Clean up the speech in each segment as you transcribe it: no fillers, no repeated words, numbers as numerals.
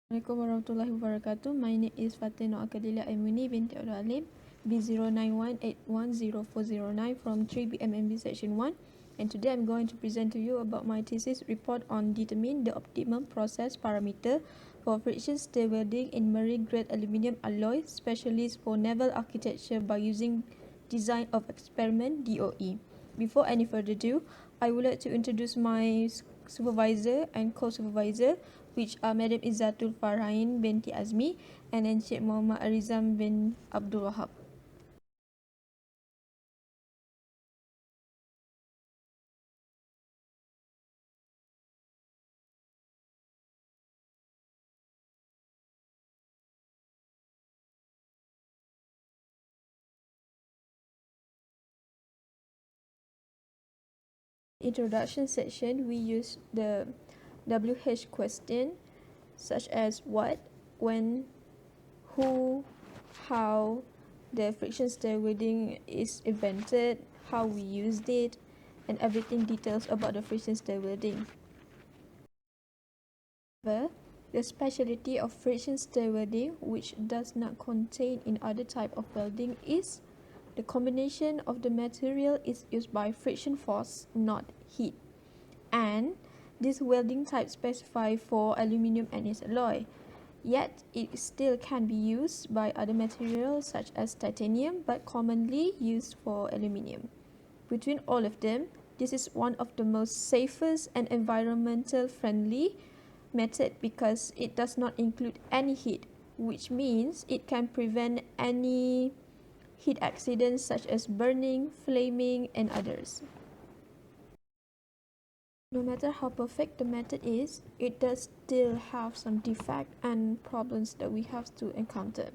Assalamualaikum warahmatullahi wabarakatuh. My name is Fatina Akadilia Aimuni binti Abdul Alim, B0918104009 from 3BMMB Section 1. And today I'm going to present to you about my thesis report on determine the optimum process parameter for friction stir welding in marine grade aluminium alloy, specialist for naval architecture by using design of experiment D.O.E. Before any further ado, I would like to introduce my supervisor and co-supervisor, which are Madam Izzatul Farhain binti Azmi and then Sheikh Muhammad Arizam bin Abdul Wahab. Introduction section, we use the WH question such as what, when, who, how the friction stir welding is invented, how we used it, and everything details about the friction stir welding. However, the specialty of friction stir welding, which does not contain in other type of welding, is the combination of the material is used by friction force, not heat. And this welding type specified for aluminium and its alloy. Yet, it still can be used by other materials such as titanium, but commonly used for aluminium. Between all of them, this is one of the most safest and environmental friendly method because it does not include any heat, which means it can prevent any heat accidents such as burning, flaming, and others. No matter how perfect the method is, it does still have some defect and problems that we have to encounter.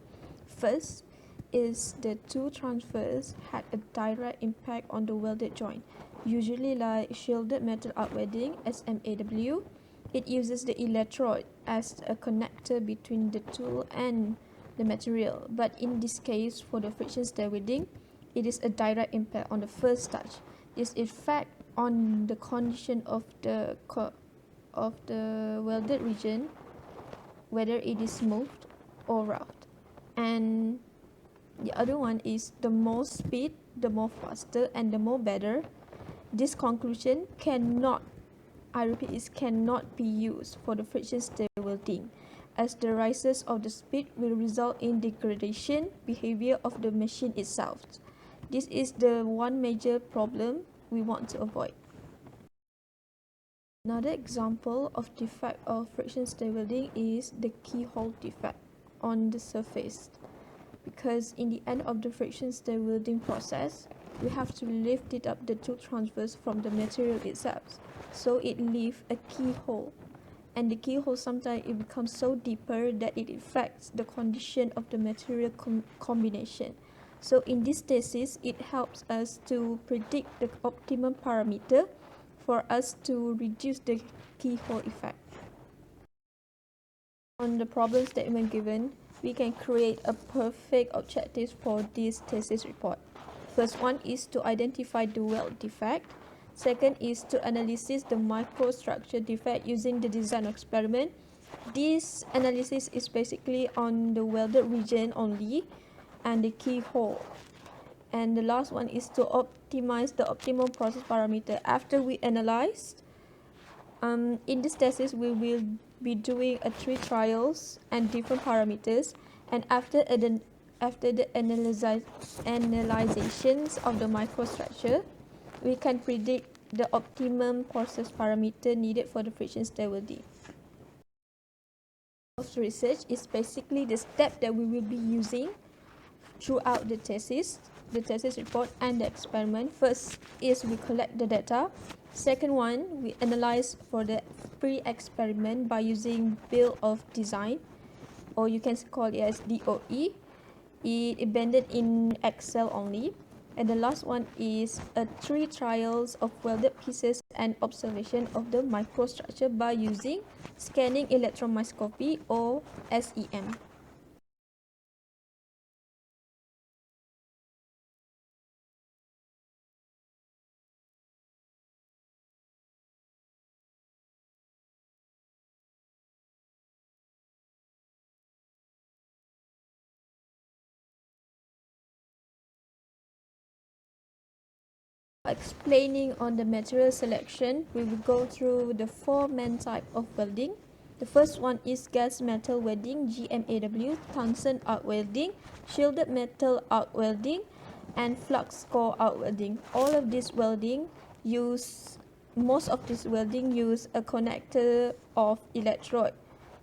First is the two transfers had a direct impact on the welded joint. Usually like Shielded Metal Arc Welding, SMAW, it uses the electrode as a connector between the tool and the material. But in this case, for the friction stir welding, it is a direct impact on the first touch. This effect on the condition of the welded region, whether it is smooth or rough. And the other one is the more speed, the more faster, and the more better. This conclusion cannot, I repeat, it cannot be used for the friction stir welding, as the rises of the speed will result in degradation behavior of the machine itself. This is the one major problem we want to avoid. Another example of defect of friction stir welding is the keyhole defect on the surface, because in the end of the friction stir welding process, we have to lift it up the two transfers from the material itself, so it leaves a keyhole, and the keyhole sometimes it becomes so deeper that it affects the condition of the material combination. So in this thesis, it helps us to predict the optimum parameter for us to reduce the keyhole effect. On the problem statement given, we can create a perfect objective for this thesis report. First one is to identify the weld defect. Second is to analyze the microstructure defect using the design experiment. This analysis is basically on the welded region only and the keyhole. And the last one is to optimize the optimum process parameter. After we analyzed, in this thesis we will be doing 3 trials and different parameters, and after the analyzations of the microstructure, we can predict the optimum process parameter needed for the friction stir welding. Research is basically the step that we will be using throughout the thesis report and the experiment. First is we collect the data. Second one, we analyze for the pre-experiment by using bill of design, or you can call it as D.O.E. It embedded in Excel only. And the last one is 3 trials of welded pieces and observation of the microstructure by using Scanning Electron Microspy or S.E.M. Explaining on the material selection, we will go through the four main types of welding. The first one is gas metal welding, GMAW, tungsten arc welding, shielded metal arc welding, and flux core arc welding. All of this welding most of this welding use a connector of electrode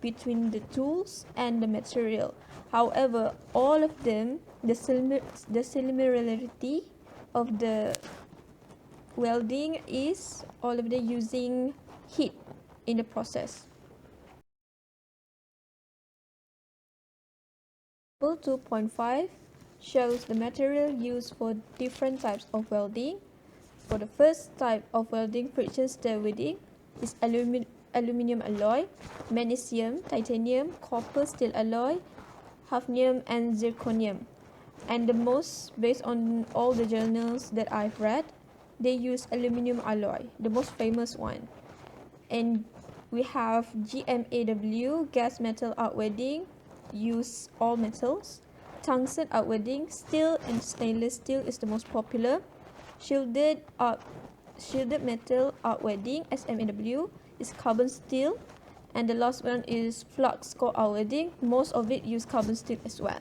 between the tools and the material. However, all of them, the similarity of the welding is all of them using heat in the process. Table 2.5 shows the material used for different types of welding. For the first type of welding, friction stir welding, is aluminum alloy, magnesium, titanium, copper steel alloy, hafnium, and zirconium. And the most, based on all the journals that I've read, they use aluminum alloy, the most famous one. And we have GMAW, gas metal arc welding, use all metals. Tungsten arc welding, steel and stainless steel is the most popular. Shielded metal arc welding, SMAW, is carbon steel. And the last one is flux core arc welding. Most of it use carbon steel as well.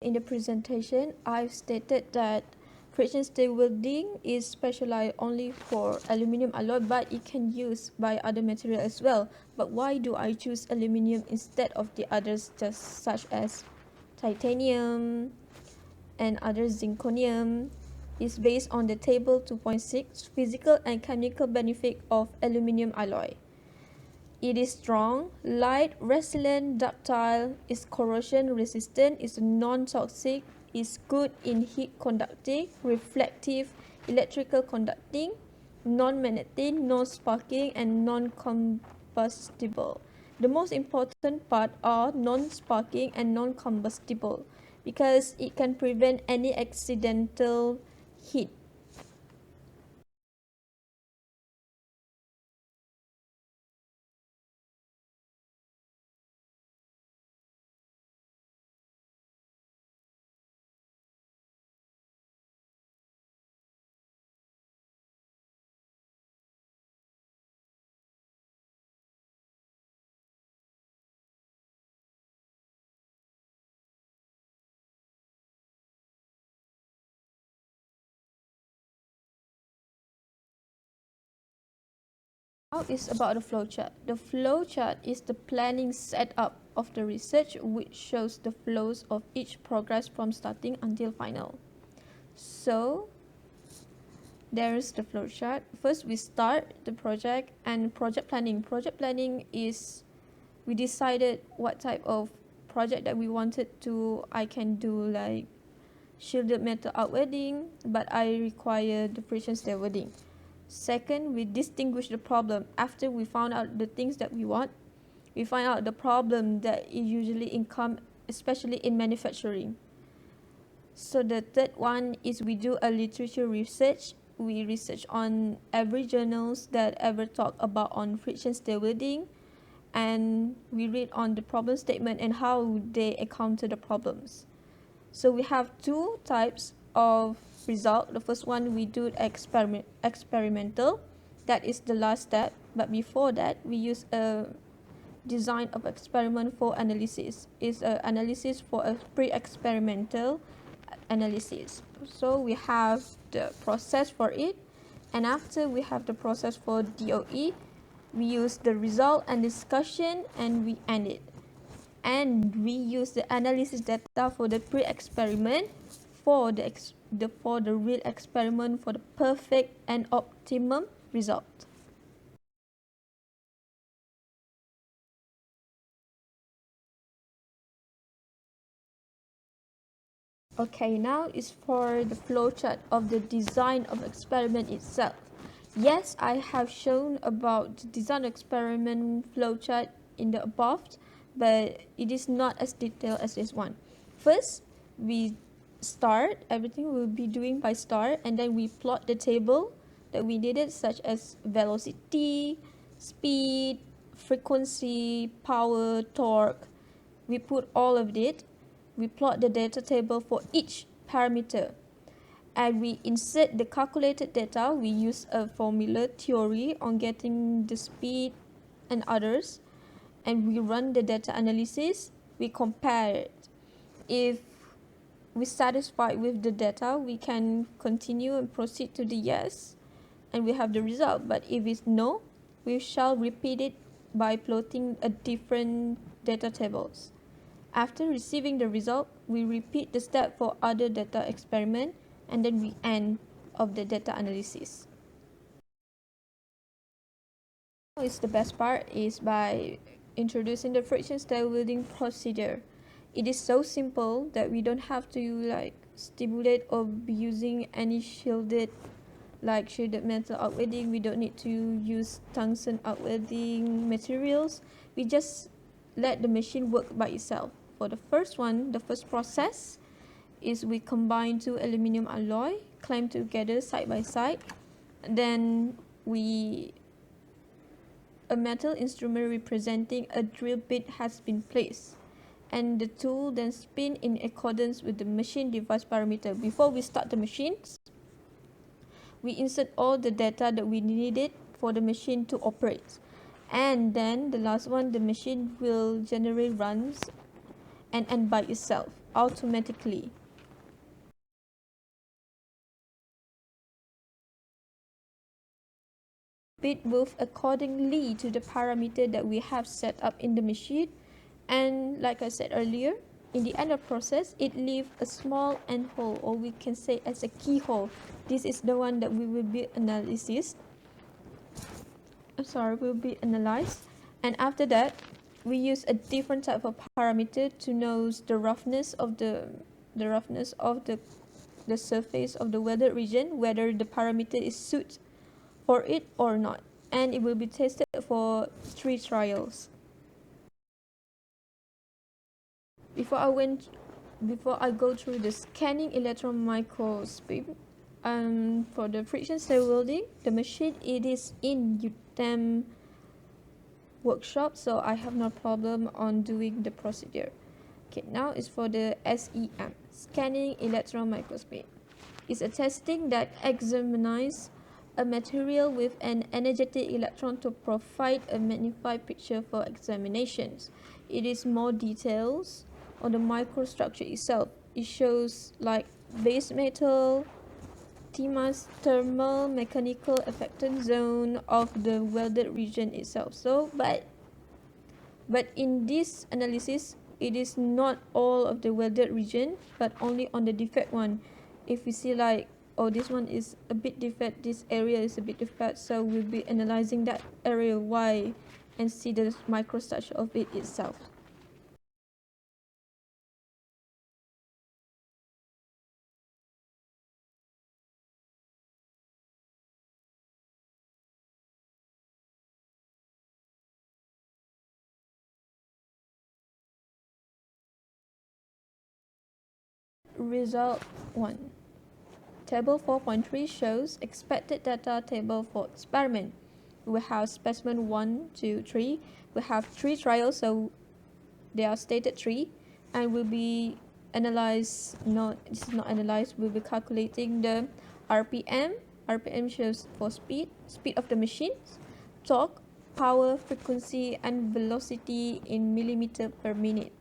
In the presentation, I've stated that friction stir welding is specialized only for aluminum alloy, but it can use by other material as well. But why do I choose aluminum instead of the others, just such as titanium and other zirconium? Is based on the table 2.6 physical and chemical benefit of aluminum alloy. It is strong, light, resilient, ductile, is corrosion resistant, is non-toxic, is good in heat conducting, reflective, electrical conducting, non-magnetic, non-sparking, and non-combustible. The most important part are non-sparking and non-combustible because it can prevent any accidental heat. Now is about the flowchart. The flowchart is the planning setup of the research which shows the flows of each progress from starting until final. So there is the flowchart. First we start the project and project planning. Project planning is we decided what type of project that we wanted to. I can do like shielded metal arc welding, but I require the friction stir welding. Second, we distinguish the problem. After we found out the things that we want, we find out the problem that is usually income, especially in manufacturing. So the third one is we do a literature research. We research on every journals that ever talk about on friction stir welding, and we read on the problem statement and how they encounter the problems. So we have two types of result. The first one we do experimental, that is the last step, but before that we use a design of experiment for analysis. Is an analysis for a pre-experimental analysis. So we have the process for it, and after we have the process for D.O.E, we use the result and discussion and we end it. And we use the analysis data for the pre-experiment for the real experiment for the perfect and optimum result. Okay, now is for the flowchart of the design of experiment itself. Yes, I have shown about the design experiment flowchart in the above, but it is not as detailed as this one. First, we start, everything we'll be doing by start, and then we plot the table that we needed, such as velocity, speed, frequency, power, torque. We put all of it. we plot the data table for each parameter, and we insert the calculated data. We use a formula theory on getting the speed and others, and we run the data analysis. We compare it. If we're satisfied with the data, we can continue and proceed to the yes, and we have the result. But if it's no, we shall repeat it by plotting a different data tables. After receiving the result, we repeat the step for other data experiment, and then we end of the data analysis. Now is the best part is by introducing the friction stir welding procedure. It is so simple that we don't have to like stimulate or be using any shielded metal arc welding. We don't need to use tungsten arc welding materials. We just let the machine work by itself. For the first one, the first process is we combine two aluminum alloy, clamp together side by side. Then a metal instrument representing a drill bit has been placed, and the tool then spin in accordance with the machine device parameter. Before we start the machines, we insert all the data that we needed for the machine to operate, and then the last one, the machine will generate runs and end by itself automatically. Bit move accordingly to the parameter that we have set up in the machine, and like I said earlier, in the end of process, it leaves a small end hole, or we can say as a keyhole. This is the one that we will be analyzed. And after that, we use a different type of parameter to know the roughness of the surface of the welded region, whether the parameter is suited for it or not, and it will be tested for 3 trials. Before I go through the scanning electron microspy, for the friction stir welding, the machine, it is in U.T.E.M workshop, so I have no problem on doing the procedure. Okay, now is for the S.E.M, Scanning Electron Microspy. It's a testing that examines a material with an energetic electron to provide a magnified picture for examinations. It is more details on the microstructure itself. It shows like base metal, thermal mechanical affectance zone of the welded region itself. So but in this analysis, it is not all of the welded region, but only on the defect one. If we see like, oh, this one is a bit defect, this area is a bit defect, so we'll be analyzing that area why and see the microstructure of it itself. Result 1. Table 4.3 shows expected data table for experiment. We have specimen 1, 2, 3. We have 3 trials, so they are stated 3, and will be analyzed. No, this is not analyzed. We'll be calculating the RPM. RPM shows for speed of the machine, torque, power, frequency, and velocity in millimeter per minute.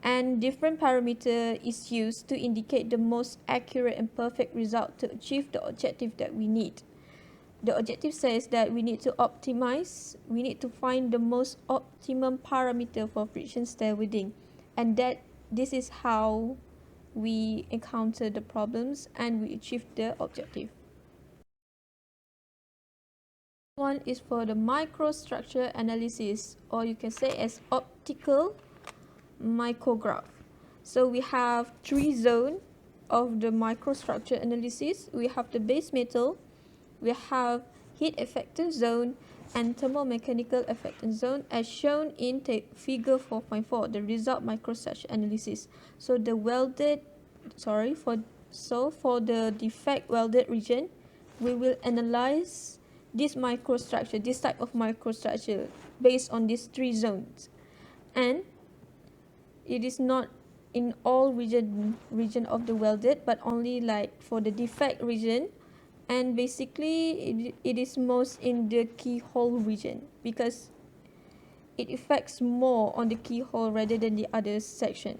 And different parameter is used to indicate the most accurate and perfect result to achieve the objective that we need. The objective says that we need to optimize, we need to find the most optimum parameter for friction stir welding, and that this is how we encounter the problems and we achieve the objective. One is for the microstructure analysis, or you can say as optical micrograph. So we have 3 zones of the microstructure analysis. We have the base metal, we have heat affectance zone, and thermomechanical affectance zone as shown in figure 4.4, the result microstructure analysis. So the for the defect welded region, we will analyze this microstructure, this type of microstructure based on these 3 zones. And it is not in all region of the welded, but only like for the defect region, and basically it is most in the keyhole region because it affects more on the keyhole rather than the other section.